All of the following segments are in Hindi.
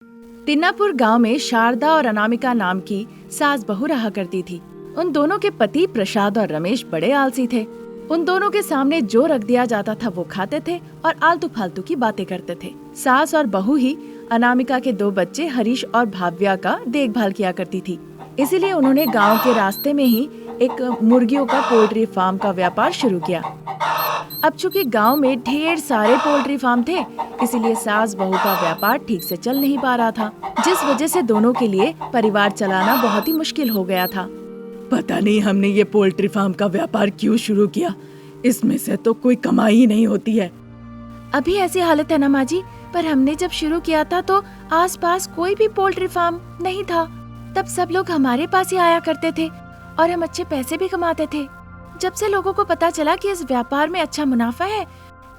तिन्नापुर गांव में शारदा और अनामिका नाम की सास बहू रहा करती थी। उन दोनों के पति प्रसाद और रमेश बड़े आलसी थे। उन दोनों के सामने जो रख दिया जाता था वो खाते थे और आलतू फालतू की बातें करते थे। सास और बहू ही अनामिका के 2 बच्चे हरीश और भाव्या का देखभाल किया करती थी। इसीलिए उन्होंने गांव के रास्ते में ही एक मुर्गियों का पोल्ट्री फार्म का व्यापार शुरू किया। अब चूंकि गांव में ढेर सारे पोल्ट्री फार्म थे, इसीलिए सास बहू का व्यापार ठीक से चल नहीं पा रहा था, जिस वजह से दोनों के लिए परिवार चलाना बहुत ही मुश्किल हो गया था। पता नहीं हमने ये पोल्ट्री फार्म का व्यापार क्यों शुरू किया, इसमें से तो कोई कमाई ही नहीं होती है। अभी ऐसी हालत है ना माँ जी, पर हमने जब शुरू किया था तो आसपास कोई भी पोल्ट्री फार्म नहीं था। तब सब लोग हमारे पास ही आया करते थे और हम अच्छे पैसे भी कमाते थे। जब से लोगों को पता चला कि इस व्यापार में अच्छा मुनाफा है,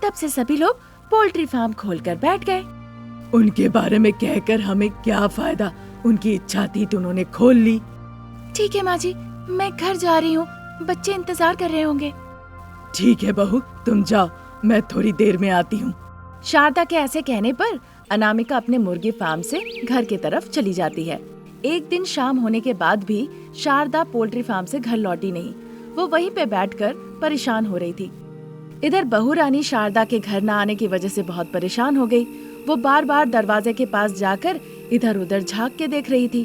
तब से सभी लोग पोल्ट्री फार्म खोलकर बैठ गए। उनके बारे में कहकर हमें क्या फायदा, उनकी इच्छा थी तो उन्होंने खोल ली। ठीक है माँ जी, मैं घर जा रही हूँ, बच्चे इंतजार कर रहे होंगे। ठीक है बहू, तुम जाओ, मैं थोड़ी देर में आती हूँ। शारदा के ऐसे कहने पर अनामिका अपने मुर्गी फार्म से घर की तरफ चली जाती है। एक दिन शाम होने के बाद भी शारदा पोल्ट्री फार्म से घर लौटी नहीं। वो वहीं पे बैठकर परेशान हो रही थी। इधर बहू रानी शारदा के घर न आने की वजह से बहुत परेशान हो गई। वो बार बार दरवाजे के पास जाकर इधर उधर झांक के देख रही थी,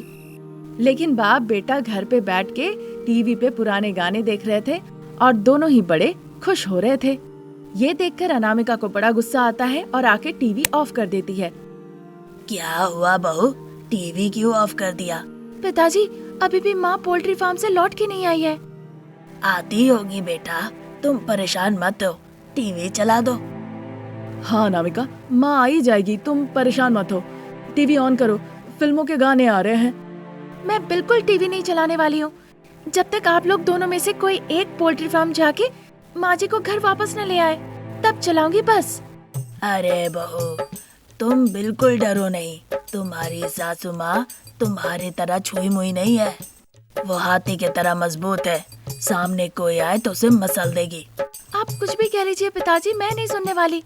लेकिन बाप बेटा घर पे बैठ के टीवी पे पुराने गाने देख रहे थे और दोनों ही बड़े खुश हो रहे थे। ये देखकर अनामिका को बड़ा गुस्सा आता है और आके टीवी ऑफ कर देती है। क्या हुआ बहू, टीवी क्यों ऑफ कर दिया? पिताजी, अभी भी माँ पोल्ट्री फार्म से लौट के नहीं आई है। आती होगी बेटा, तुम परेशान मत हो, टीवी चला दो। हाँ अनामिका, माँ आई जाएगी, तुम परेशान मत हो। टीवी ऑन करो, फिल्मों के गाने आ रहे हैं। मैं बिल्कुल टीवी नहीं चलाने वाली हूँ जब तक आप लोग दोनों में से कोई एक पोल्ट्री फार्म जाके माँ जी को घर वापस न ले आए, तब चलाऊंगी बस। अरे बहू, तुम बिल्कुल डरो नहीं, तुम्हारी सासू माँ तुम्हारी तरह छुई मुई नहीं है। वो हाथी की तरह मजबूत है, सामने कोई आए तो उसे मसल देगी। आप कुछ भी कह लीजिए पिताजी, मैं नहीं सुनने वाली।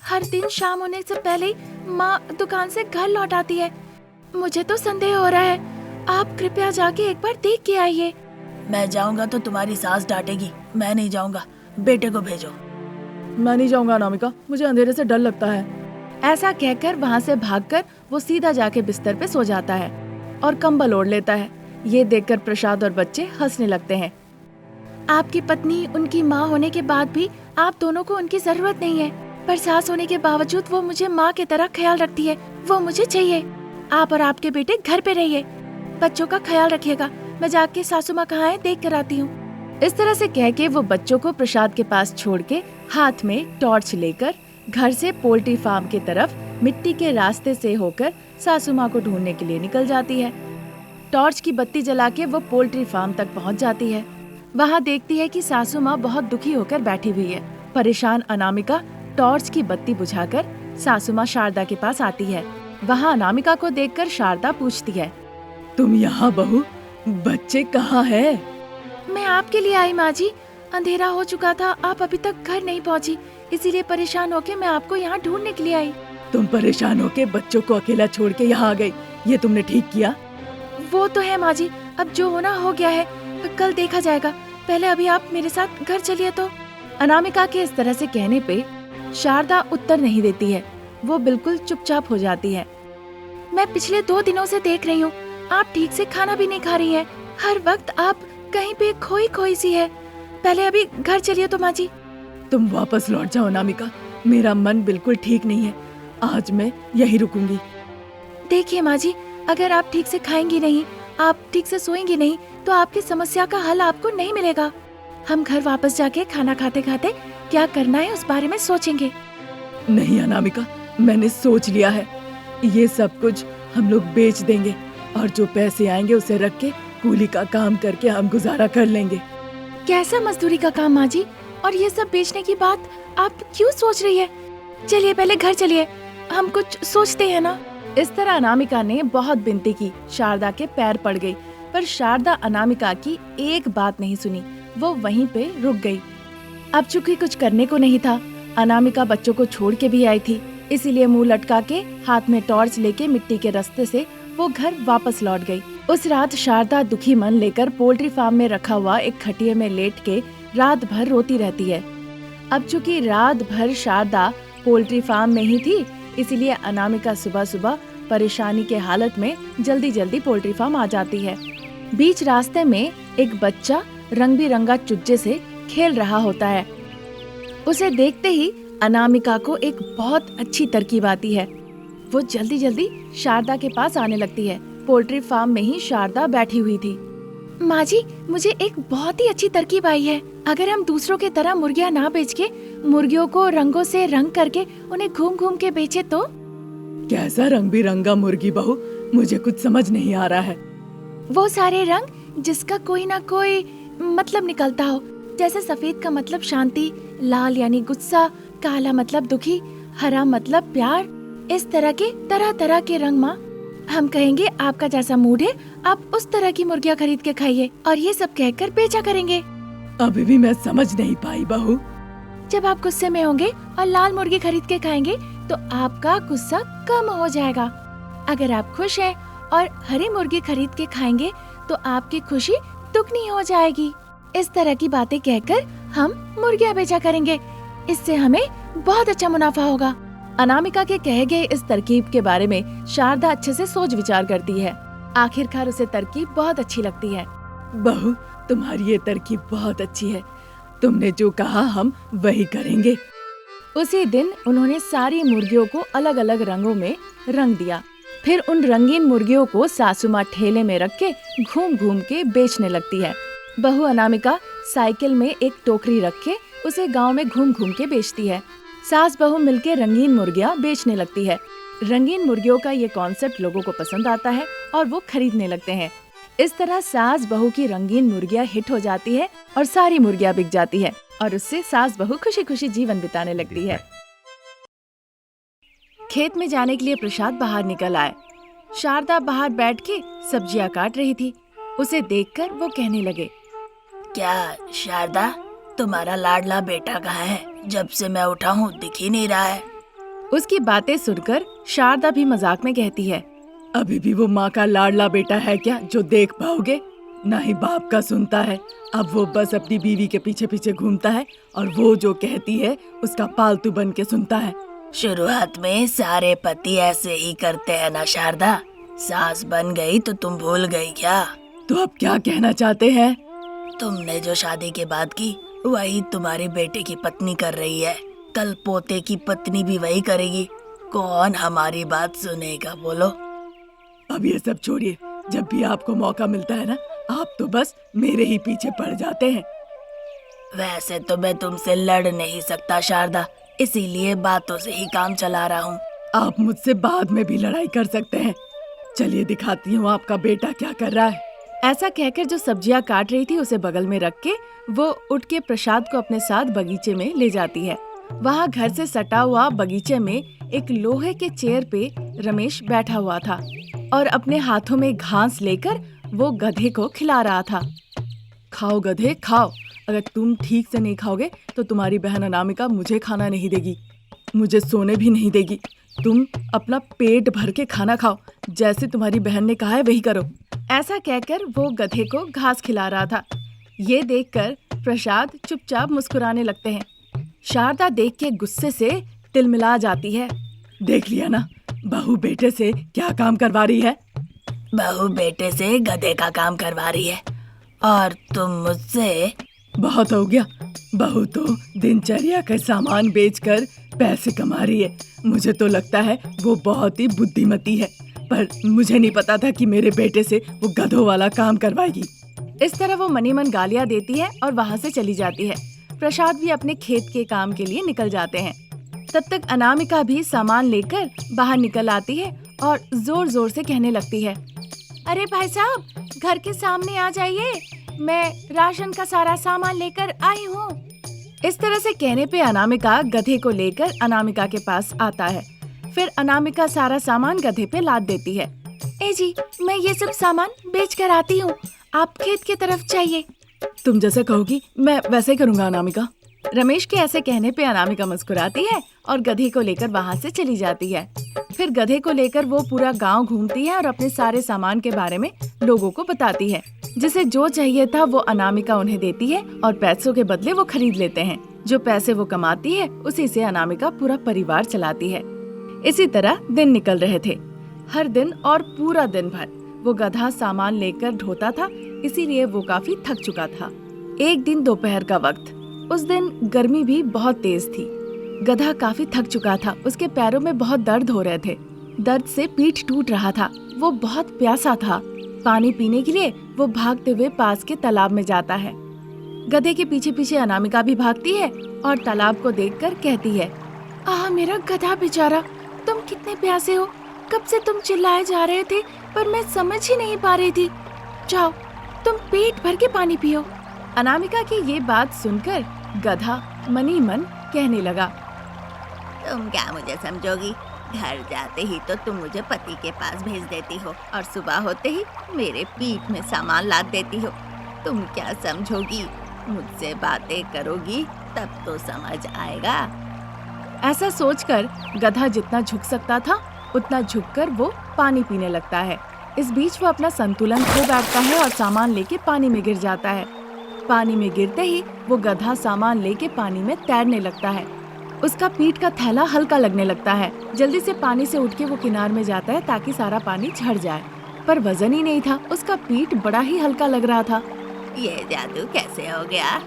हर दिन शाम होने से पहले ही माँ दुकान से घर लौट आती है। मुझे तो संदेह हो रहा है, आप कृपया जाके एक बार देख के आइए। मैं जाऊंगा तो तुम्हारी सास डांटेगी, मैं नहीं जाऊंगा, बेटे को भेजो। मैं नहीं जाऊंगा अनामिका, मुझे अंधेरे से डर लगता है। ऐसा कहकर वहाँ से भागकर वो सीधा जाके बिस्तर पे सो जाता है और कंबल ओढ़ लेता है। ये देखकर प्रसाद और बच्चे हंसने लगते हैं। आपकी पत्नी उनकी माँ होने के बाद भी आप दोनों को उनकी जरूरत नहीं है, पर सास होने के बावजूद वो मुझे माँ की तरह ख्याल रखती है। वो मुझे चाहिए। आप और आपके बेटे घर पे रहिए, बच्चों का ख्याल रखिएगा। मैं जाके सासू माँ कहाँ है देख कर आती हूँ। इस तरह से कह के वो बच्चों को प्रसाद के पास छोड़ के हाथ में टॉर्च लेकर घर से पोल्ट्री फार्म की तरफ मिट्टी के रास्ते से होकर सासू माँ को ढूंढने के लिए निकल जाती है। टॉर्च की बत्ती जला के वो पोल्ट्री फार्म तक पहुँच जाती है। वहाँ देखती है कि सासू माँ बहुत दुखी होकर बैठी हुई है। परेशान अनामिका टॉर्च की बत्ती बुझाकर सासू माँ शारदा के पास आती है। वहाँ अनामिका को देखकर शारदा पूछती है, तुम यहाँ बहू, बच्चे कहाँ है? मैं आपके लिए आई माँ जी, अंधेरा हो चुका था, आप अभी तक घर नहीं पहुँची, इसीलिए परेशान होके मैं आपको यहाँ ढूंढने के लिए आई। तुम परेशान होके बच्चों को अकेला छोड़ के यहाँ आ गई, ये तुमने ठीक किया? वो तो है माँ जी, अब जो होना हो गया है, कल देखा जाएगा। पहले अभी आप मेरे साथ घर चलिए तो। अनामिका के इस तरह से कहने पे शारदा उत्तर नहीं देती है। वो बिल्कुल चुपचाप हो जाती है। मैं पिछले 2 दिनों से देख रही हूँ, आप ठीक से खाना भी नहीं खा रही हैं। हर वक्त आप कहीं पे खोई खोई सी है। पहले अभी घर चलिए तो माँ जी। तुम वापस लौट जाओ अनामिका, मेरा मन बिल्कुल ठीक नहीं है, आज मैं यहीं रुकूंगी। देखिए माँ जी, अगर आप ठीक से खाएंगी नहीं, आप ठीक से सोएंगी नहीं, तो आपकी समस्या का हल आपको नहीं मिलेगा। हम घर वापस जाके खाना खाते खाते क्या करना है उस बारे में सोचेंगे। नहीं अनामिका, मैंने सोच लिया है, ये सब कुछ हम लोग बेच देंगे और जो पैसे आएंगे उसे रख के कूली का काम करके हम गुजारा कर लेंगे। कैसा मजदूरी का काम माँ जी, और ये सब बेचने की बात आप क्यों सोच रही है? चलिए पहले घर चलिए, हम कुछ सोचते हैं ना। इस तरह अनामिका ने बहुत विनती की, शारदा के पैर पड़ गई, पर शारदा अनामिका की एक बात नहीं सुनी। वो वहीं पे रुक गई। अब चूंकि कुछ करने को नहीं था, अनामिका बच्चों को छोड़ के भी आई थी, इसीलिए मुंह लटका के हाथ में टॉर्च लेके मिट्टी के रास्ते से वो घर वापस लौट गई। उस रात शारदा दुखी मन लेकर पोल्ट्री फार्म में रखा हुआ एक खटिया में लेट के रात भर रोती रहती है। अब चूंकि रात भर शारदा पोल्ट्री फार्म में ही थी, इसीलिए अनामिका सुबह सुबह परेशानी के हालत में जल्दी जल्दी पोल्ट्री फार्म आ जाती है। बीच रास्ते में एक बच्चा रंग बिरंगा चुज्जे से खेल रहा होता है। उसे देखते ही अनामिका को एक बहुत अच्छी तरकीब आती है। वो जल्दी जल्दी शारदा के पास आने लगती है। पोल्ट्री फार्म में ही शारदा बैठी हुई थी। माँ जी, मुझे एक बहुत ही अच्छी तरकीब आई है। अगर हम दूसरों की तरह मुर्गियाँ ना बेच के मुर्गियों को रंगों से रंग करके उन्हें घूम घूम के बेचे तो? कैसा रंग बिरंगा मुर्गी बहू? मुझे कुछ समझ नहीं आ रहा है। वो सारे रंग जिसका कोई ना कोई मतलब निकलता हो, जैसे सफेद का मतलब शांति, लाल यानी गुस्सा, काला मतलब दुखी, हरा मतलब प्यार। इस तरह के तरह तरह के रंग माँ। हम कहेंगे आपका जैसा मूड है आप उस तरह की मुर्गियाँ खरीद के खाइए और ये सब कहकर बेचा करेंगे। अभी भी मैं समझ नहीं पाई बहू। जब आप गुस्से में होंगे और लाल मुर्गी खरीद के खाएंगे तो आपका गुस्सा कम हो जाएगा। अगर आप खुश हैं और हरी मुर्गी खरीद के खाएंगे तो आपकी खुशी दुगनी हो जाएगी। इस तरह की बातें कहकर हम मुर्गियाँ बेचा करेंगे। इससे हमें बहुत अच्छा मुनाफा होगा। अनामिका के कहे गए इस तरकीब के बारे में शारदा अच्छे से सोच विचार करती है। आखिरकार उसे तरकीब बहुत अच्छी लगती है। बहू, तुम्हारी ये तरकीब बहुत अच्छी है। तुमने जो कहा हम वही करेंगे। उसी दिन उन्होंने सारी मुर्गियों को अलग अलग रंगों में रंग दिया। फिर उन रंगीन मुर्गियों को सासू माँ ठेले में रख के घूम घूम के बेचने लगती है। बहू अनामिका साइकिल में एक टोकरी रख के उसे गांव में घूम घूम के बेचती है। सास बहू मिलके रंगीन मुर्गियाँ बेचने लगती है। रंगीन मुर्गियों का ये कॉन्सेप्ट लोगों को पसंद आता है और वो खरीदने लगते हैं। इस तरह सास बहू की रंगीन मुर्गियाँ हिट हो जाती है और सारी मुर्गियाँ बिक जाती है और उससे सास बहू खुशी खुशी जीवन बिताने लगती है। खेत में जाने के लिए प्रसाद बाहर निकल आए। शारदा बाहर बैठ के सब्जियाँ काट रही थी। उसे देखकर वो कहने लगे, क्या शारदा, तुम्हारा लाडला बेटा कहाँ है? जब से मैं उठा हूँ दिख ही नहीं रहा है। उसकी बातें सुनकर शारदा भी मजाक में कहती है, अभी भी वो माँ का लाडला बेटा है क्या जो देख पाओगे? ना ही बाप का सुनता है। अब वो बस अपनी बीवी के पीछे पीछे घूमता है और वो जो कहती है उसका पालतू बन के सुनता है। शुरुआत में सारे पति ऐसे ही करते हैं ना शारदा। सास बन गई तो तुम भूल गई क्या? तो अब क्या कहना चाहते हैं? तुमने जो शादी के बाद की वही तुम्हारे बेटे की पत्नी कर रही है। कल पोते की पत्नी भी वही करेगी। कौन हमारी बात सुनेगा बोलो? अब ये सब छोड़िए। जब भी आपको मौका मिलता है ना, आप तो बस मेरे ही पीछे पड़ जाते हैं। वैसे तो मैं तुमसे लड़ नहीं सकता शारदा, इसीलिए बातों से ही काम चला रहा हूँ। आप मुझसे बाद में भी लड़ाई कर सकते हैं। चलिए दिखाती हूँ आपका बेटा क्या कर रहा है। ऐसा कहकर जो सब्जियां काट रही थी उसे बगल में रख के वो उठ के प्रसाद को अपने साथ बगीचे में ले जाती है। वहाँ घर से सटा हुआ बगीचे में एक लोहे के चेयर पे रमेश बैठा हुआ था और अपने हाथों में घास लेकर वो गधे को खिला रहा था। खाओ गधे खाओ, अगर तुम ठीक से नहीं खाओगे तो तुम्हारी बहन अनामिका मुझे खाना नहीं देगी, मुझे सोने भी नहीं देगी। तुम अपना पेट भर के खाना खाओ, जैसे तुम्हारी बहन ने कहा है वही करो। ऐसा कहकर वो गधे को घास खिला रहा था। ये देखकर प्रसाद चुपचाप मुस्कुराने लगते हैं। शारदा देख के गुस्से से तिलमिला जाती है। देख लिया ना, बहू बेटे से क्या काम करवा रही है। बहू बेटे से गधे का काम करवा रही है और तुम मुझसे। बहुत हो गया। बहू तो दिनचर्या का सामान बेचकर पैसे कमा रही है। मुझे तो लगता है वो बहुत ही बुद्धिमती है, पर मुझे नहीं पता था कि मेरे बेटे से वो गधों वाला काम करवाएगी। इस तरह वो मनी मन गालियाँ देती है और वहाँ से चली जाती है। प्रसाद भी अपने खेत के काम के लिए निकल जाते हैं। तब तक अनामिका भी सामान लेकर बाहर निकल आती है और जोर जोर से कहने लगती है, अरे भाई साहब, घर के सामने आ जाइए, मैं राशन का सारा सामान लेकर आई हूँ। इस तरह से कहने पे अनामिका गधे को लेकर अनामिका के पास आता है। फिर अनामिका सारा सामान गधे पे लाद देती है। ए जी, मैं ये सब सामान बेच कर आती हूँ, आप खेत की तरफ जाइए। तुम जैसे कहोगी मैं वैसे ही करूँगा अनामिका। रमेश के ऐसे कहने पे अनामिका मुस्कुराती है और गधे को लेकर वहाँ से चली जाती है। फिर गधे को लेकर वो पूरा गांव घूमती है और अपने सारे सामान के बारे में लोगों को बताती है। जिसे जो चाहिए था वो अनामिका उन्हें देती है और पैसों के बदले वो खरीद लेते हैं। जो पैसे वो कमाती है उसी से अनामिका पूरा परिवार चलाती है। इसी तरह दिन निकल रहे थे। हर दिन और पूरा दिन भर वो गधा सामान लेकर ढोता था, इसीलिए वो काफी थक चुका था। एक दिन दोपहर का वक्त, उस दिन गर्मी भी बहुत तेज थी। गधा काफी थक चुका था, उसके पैरों में बहुत दर्द हो रहे थे। दर्द से पीठ टूट रहा था। वो बहुत प्यासा था। पानी पीने के लिए वो भागते हुए पास के तालाब में जाता है। गधे के पीछे पीछे अनामिका भी भागती है और तालाब को देखकर कहती है, मेरा गधा बेचारा, तुम कितने प्यासे हो। कब से तुम चिल्लाए जा रहे थे पर मैं समझ ही नहीं पा रही थी। जाओ तुम पेट भर के पानी पियो। अनामिका की ये बात सुनकर गधा मनी मन कहने लगा, तुम क्या मुझे समझोगी? घर जाते ही तो तुम मुझे पति के पास भेज देती हो और सुबह होते ही मेरे पीठ में सामान लाद देती हो। तुम क्या समझोगी? मुझसे बातें करोगी तब तो समझ आएगा। ऐसा सोचकर गधा जितना झुक सकता था उतना झुककर वो पानी पीने लगता है। इस बीच वो अपना संतुलन खो बैठता है और सामान लेके पानी में गिर जाता है। पानी में गिरते ही वो गधा सामान लेके पानी में तैरने लगता है। उसका पीठ का थैला हल्का लगने लगता है। जल्दी से पानी से उठ के वो किनारे में जाता है ताकि सारा पानी झड़ जाए, पर वजन ही नहीं था। उसका पीठ बड़ा ही हल्का लग रहा था। ये जादू कैसे हो गया?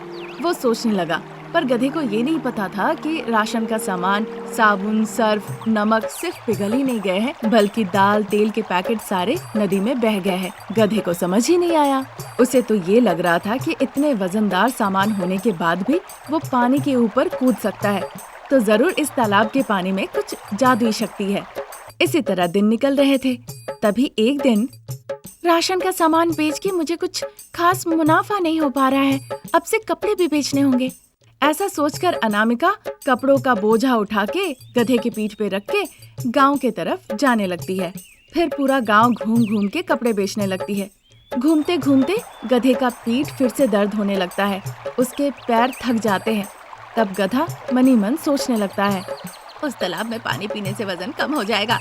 वो सोचने लगा, पर गधे को ये नहीं पता था कि राशन का सामान, साबुन, सर्फ, नमक सिर्फ पिघल ही नहीं गए हैं, बल्कि दाल तेल के पैकेट सारे नदी में बह गए हैं। गधे को समझ ही नहीं आया। उसे तो ये लग रहा था कि इतने वजनदार सामान होने के बाद भी वो पानी के ऊपर कूद सकता है, तो जरूर इस तालाब के पानी में कुछ जादुई शक्ति है। इसी तरह दिन निकल रहे थे। तभी एक दिन, राशन का सामान बेच के मुझे कुछ खास मुनाफा नहीं हो पा रहा है, अब से कपड़े भी बेचने होंगे। ऐसा सोचकर अनामिका कपड़ों का बोझा उठा के गधे के पीठ पे रख के गांव के तरफ जाने लगती है। फिर पूरा गांव घूम घूम के कपड़े बेचने लगती है। घूमते घूमते गधे का पीठ फिर से दर्द होने लगता है। उसके पैर थक जाते हैं। तब गधा मनी मन सोचने लगता है, उस तालाब में पानी पीने से वजन कम हो जाएगा।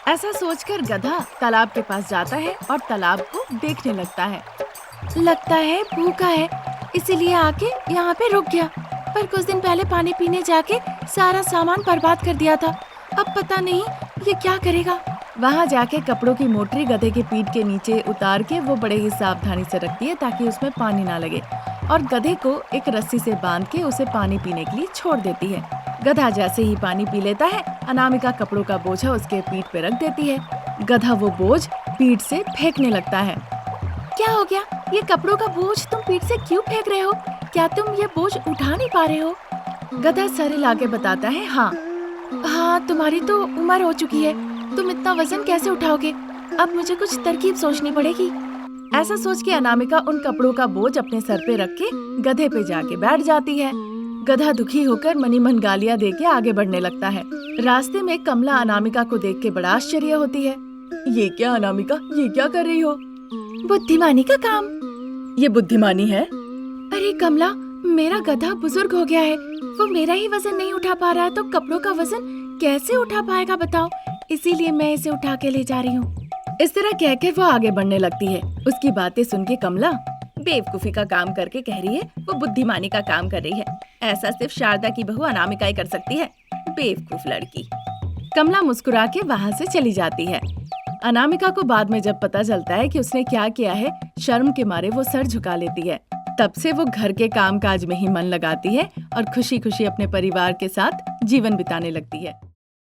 ऐसा सोचकर गधा तालाब के पास जाता है और तालाब को देखने लगता है। लगता है भूखा है, इसीलिए आके यहाँ पे रुक गया, पर कुछ दिन पहले पानी पीने जाके सारा सामान बर्बाद कर दिया था। अब पता नहीं ये क्या करेगा। वहाँ जाके कपड़ों की मोटरी गधे के पीठ के नीचे उतार के वो बड़े ही सावधानी से रखती है ताकि उसमें पानी ना लगे, और गधे को एक रस्सी से बांध के उसे पानी पीने के लिए छोड़ देती है। गधा जैसे ही पानी पी लेता है, अनामिका कपड़ों का बोझा उसके पीठ पे रख देती है। गधा वो बोझ पीठ से फेंकने लगता है। क्या हो गया? ये कपड़ों का बोझ तुम पीठ से क्यों फेंक रहे हो? क्या तुम ये बोझ उठा नहीं पा रहे हो? गधा सर हिला के बताता है, हाँ, तुम्हारी तो उम्र हो चुकी है, तुम इतना वजन कैसे उठाओगे? अब मुझे कुछ तरकीब सोचनी पड़ेगी। ऐसा सोच के अनामिका उन कपड़ों का बोझ अपने सर पे रख के गधे पे जाके बैठ जाती है। गधा दुखी होकर मनी मन गालियाँ दे के आगे बढ़ने लगता है। रास्ते में कमला अनामिका को देख के बड़ा आश्चर्य होती है। ये क्या अनामिका, ये क्या कर रही हो? बुद्धिमानी का काम। ये बुद्धिमानी है? अरे कमला, मेरा गधा बुजुर्ग हो गया है, वो मेरा ही वजन नहीं उठा पा रहा है, तो कपड़ों का वजन कैसे उठा पाएगा बताओ? इसीलिए मैं इसे उठा के ले जा रही हूँ। इस तरह कहकर वो आगे बढ़ने लगती है। उसकी बातें सुन के कमला बेवकूफी का काम करके कह रही है वो बुद्धिमानी का काम कर रही है। ऐसा सिर्फ शारदा की बहू अनामिका ही कर सकती है, बेवकूफ लड़की। कमला मुस्कुरा के वहाँ से चली जाती है। अनामिका को बाद में जब पता चलता है कि उसने क्या किया है, शर्म के मारे वो सर झुका लेती है। तब से वो घर के कामकाज में ही मन लगाती है और खुशी खुशी अपने परिवार के साथ जीवन बिताने लगती है।